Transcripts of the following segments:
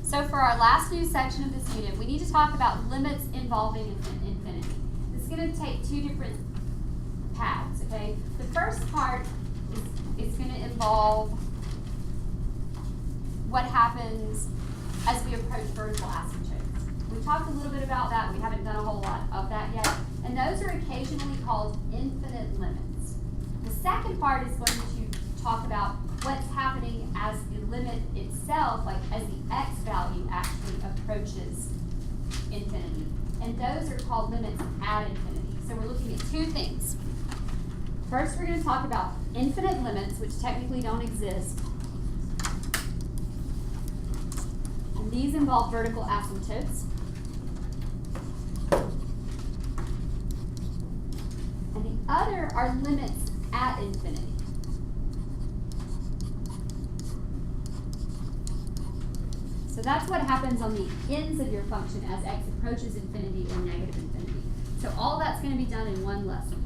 So for our last new section of this unit, we need to talk about limits involving infinity. This is going to take two different paths, okay? The first part is going to involve what happens as we approach vertical asymptotes. We talked a little bit about that. We haven't done a whole lot of that yet. And those are occasionally called infinite limits. The second part is going to talk about what's happening as the limit itself, like as the x value actually approaches infinity. And those are called limits at infinity. So we're looking at two things. First, we're going to talk about infinite limits, which technically don't exist. And these involve vertical asymptotes. And the other are limits at infinity. So that's what happens on the ends of your function as x approaches infinity or negative infinity. So all that's going to be done in one lesson.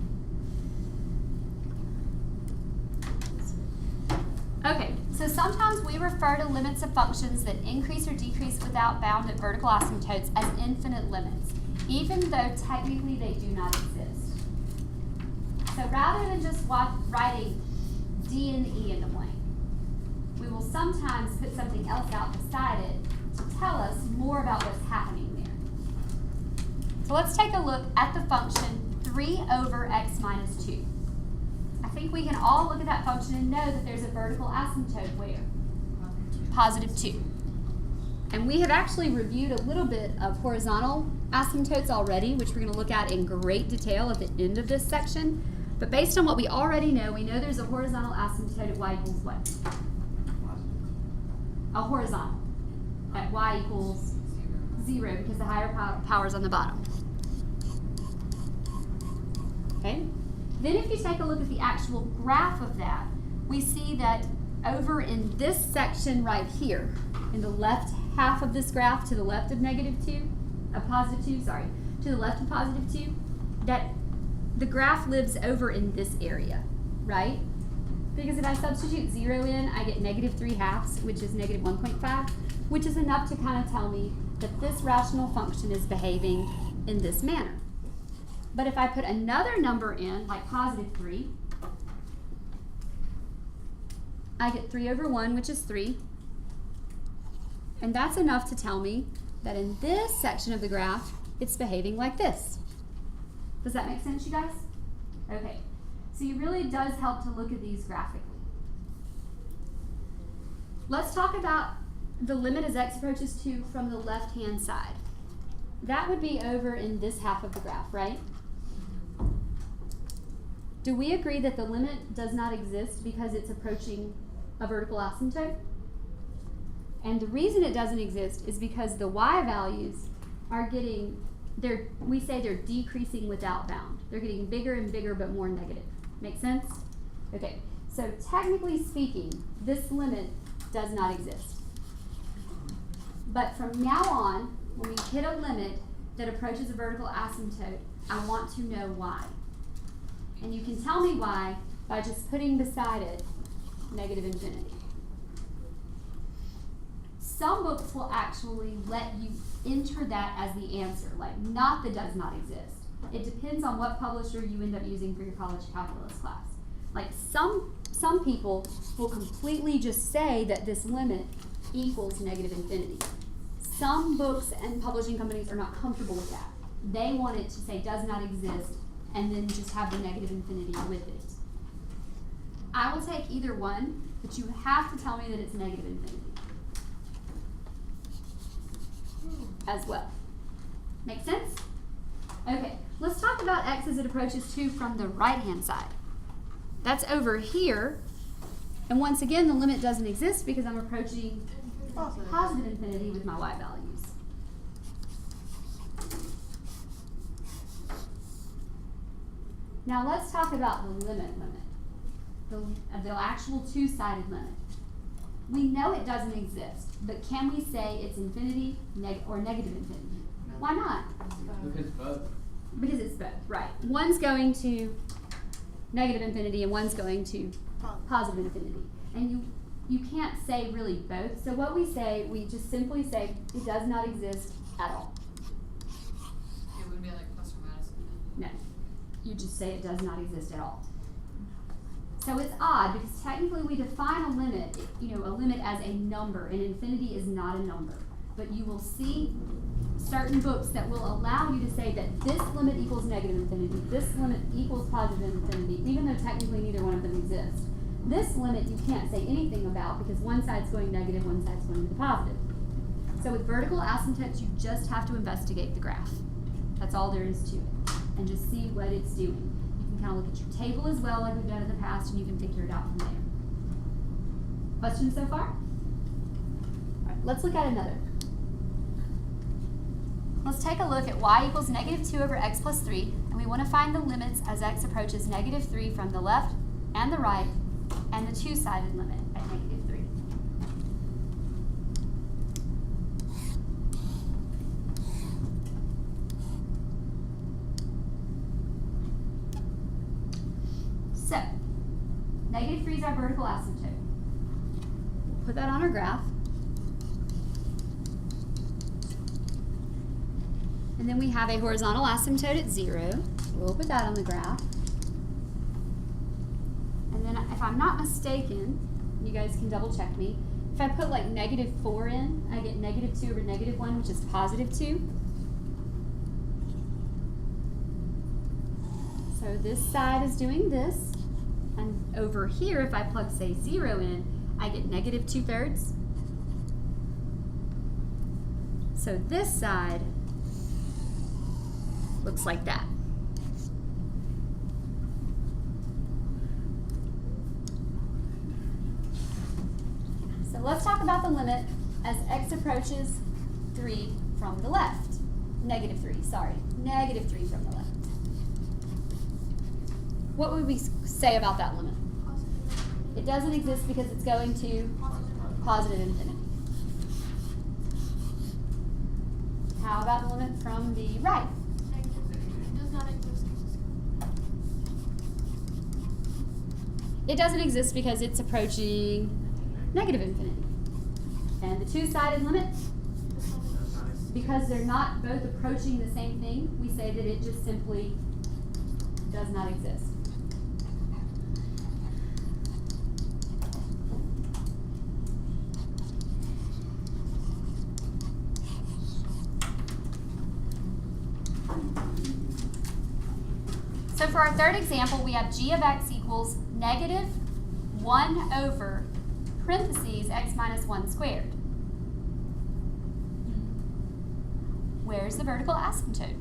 Okay, so sometimes we refer to limits of functions that increase or decrease without bound at vertical asymptotes as infinite limits, even though technically they do not exist. So rather than just writing D and E in the blank, we will sometimes put something else out beside it to tell us more about what's happening there. So let's take a look at the function 3 over x minus 2. I think we can all look at that function and know that there's a vertical asymptote where? Positive 2. And we have actually reviewed a little bit of horizontal asymptotes already, which we're going to look at in great detail at the end of this section. But based on what we already know, we know there's a horizontal asymptote at y equals what? A horizontal at y equals 0 because the higher power is on the bottom. Okay? Then if you take a look at the actual graph of that, we see that over in this section right here, in the left half of this graph to the left of positive 2, to the left of positive 2, that the graph lives over in this area, right? Because if I substitute 0 in, I get negative 3/2, which is negative 1.5, which is enough to kind of tell me that this rational function is behaving in this manner. But if I put another number in, like positive 3, I get 3 over 1, which is 3. And that's enough to tell me that in this section of the graph, it's behaving like this. Does that make sense, you guys? Okay. So it really does help to look at these graphically. Let's talk about the limit as x approaches 2 from the left-hand side. That would be over in this half of the graph, right? Do we agree that the limit does not exist because it's approaching a vertical asymptote? And the reason it doesn't exist is because the y values are we say they're decreasing without bound. They're getting bigger and bigger but more negative. Make sense? Okay, so technically speaking, this limit does not exist. But from now on, when we hit a limit that approaches a vertical asymptote, I want to know why. And you can tell me why by just putting beside it negative infinity. Some books will actually let you enter that as the answer, like not that does not exist. It depends on what publisher you end up using for your college calculus class. Like some people will completely just say that this limit equals negative infinity. Some books and publishing companies are not comfortable with that. They want it to say does not exist and then just have the negative infinity with it. I will take either one, but you have to tell me that it's negative infinity as well. Make sense? Okay, let's talk about x as it approaches 2 from the right-hand side. That's over here, and once again, the limit doesn't exist because I'm approaching positive infinity with my y values. Now let's talk about the limit, the actual two-sided limit. We know it doesn't exist, but can we say it's infinity or negative infinity? Why not? Because both. Because it's both, right. One's going to negative infinity and one's going to positive infinity. And you can't say really both. So what we say, we just simply say it does not exist at all. It would be like plus or minus. No, you just say it does not exist at all. So it's odd because technically we define a limit, a limit as a number, and infinity is not a number. But you will see certain books that will allow you to say that this limit equals negative infinity, this limit equals positive infinity, even though technically neither one of them exists. This limit you can't say anything about because one side's going negative, one side's going to the positive. So with vertical asymptotes, you just have to investigate the graph. That's all there is to it. And just see what it's doing. You can kind of look at your table as well like we've done in the past, and you can figure it out from there. Questions so far? All right, let's look at another. Let's take a look at y equals negative 2 over x plus 3, and we want to find the limits as x approaches negative 3 from the left and the right, and the two-sided limit at negative 3. So, negative 3 is our vertical asymptote. We'll put that on our graph. And then we have a horizontal asymptote at 0. We'll put that on the graph. And then if I'm not mistaken, you guys can double check me, if I put like negative 4 in, I get negative 2 over negative 1, which is positive 2. So this side is doing this. And over here, if I plug, say, 0 in, I get negative 2/3. So this side looks like that. So let's talk about the limit as x approaches 3 from the left. Negative 3 from the left. What would we say about that limit? It doesn't exist because it's going to positive infinity. How about the limit from the right? It doesn't exist because it's approaching negative infinity. And the two-sided limit, because they're not both approaching the same thing, we say that it just simply does not exist. So for our third example, we have g of x equals negative 1 over parentheses x minus 1 squared. Where's the vertical asymptote?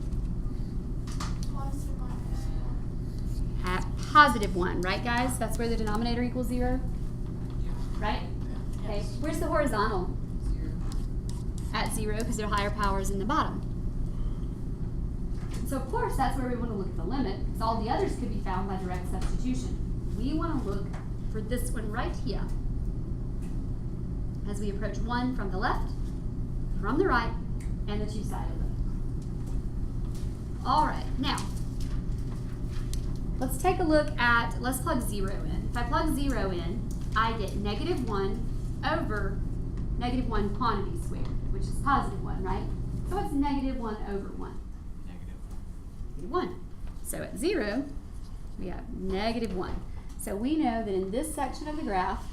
At positive 1, right guys? That's where the denominator equals 0, right? Okay, where's the horizontal? At 0, because there are higher powers in the bottom. So of course, that's where we want to look at the limit, because all the others could be found by direct substitution. We want to look for this one right here. As we approach 1 from the left, from the right, and the two-sided limit. All right, now, let's take a look at, let's plug 0 in. If I plug 0 in, I get negative 1 over negative 1 quantity squared, which is positive 1, right? So it's negative 1 over 1. Negative 1. So at 0, we have negative 1. So we know that in this section of the graph,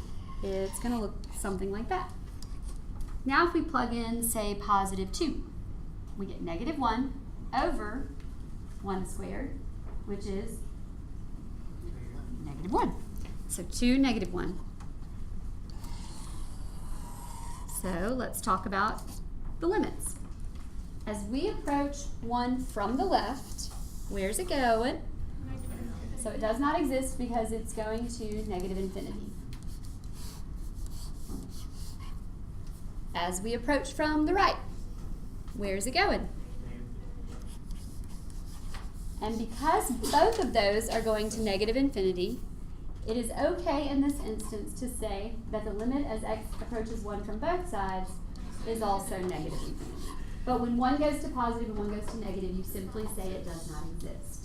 it's going to look something like that. Now if we plug in, say, positive 2, we get negative 1 over 1 squared, which is negative 1. So 2, negative 1. So let's talk about the limits. As we approach 1 from the left, where's it going? So it does not exist because it's going to negative infinity. As we approach from the right, where's it going? And because both of those are going to negative infinity, it is okay in this instance to say that the limit as x approaches 1 from both sides is also negative infinity. But when one goes to positive and one goes to negative, you simply say it does not exist.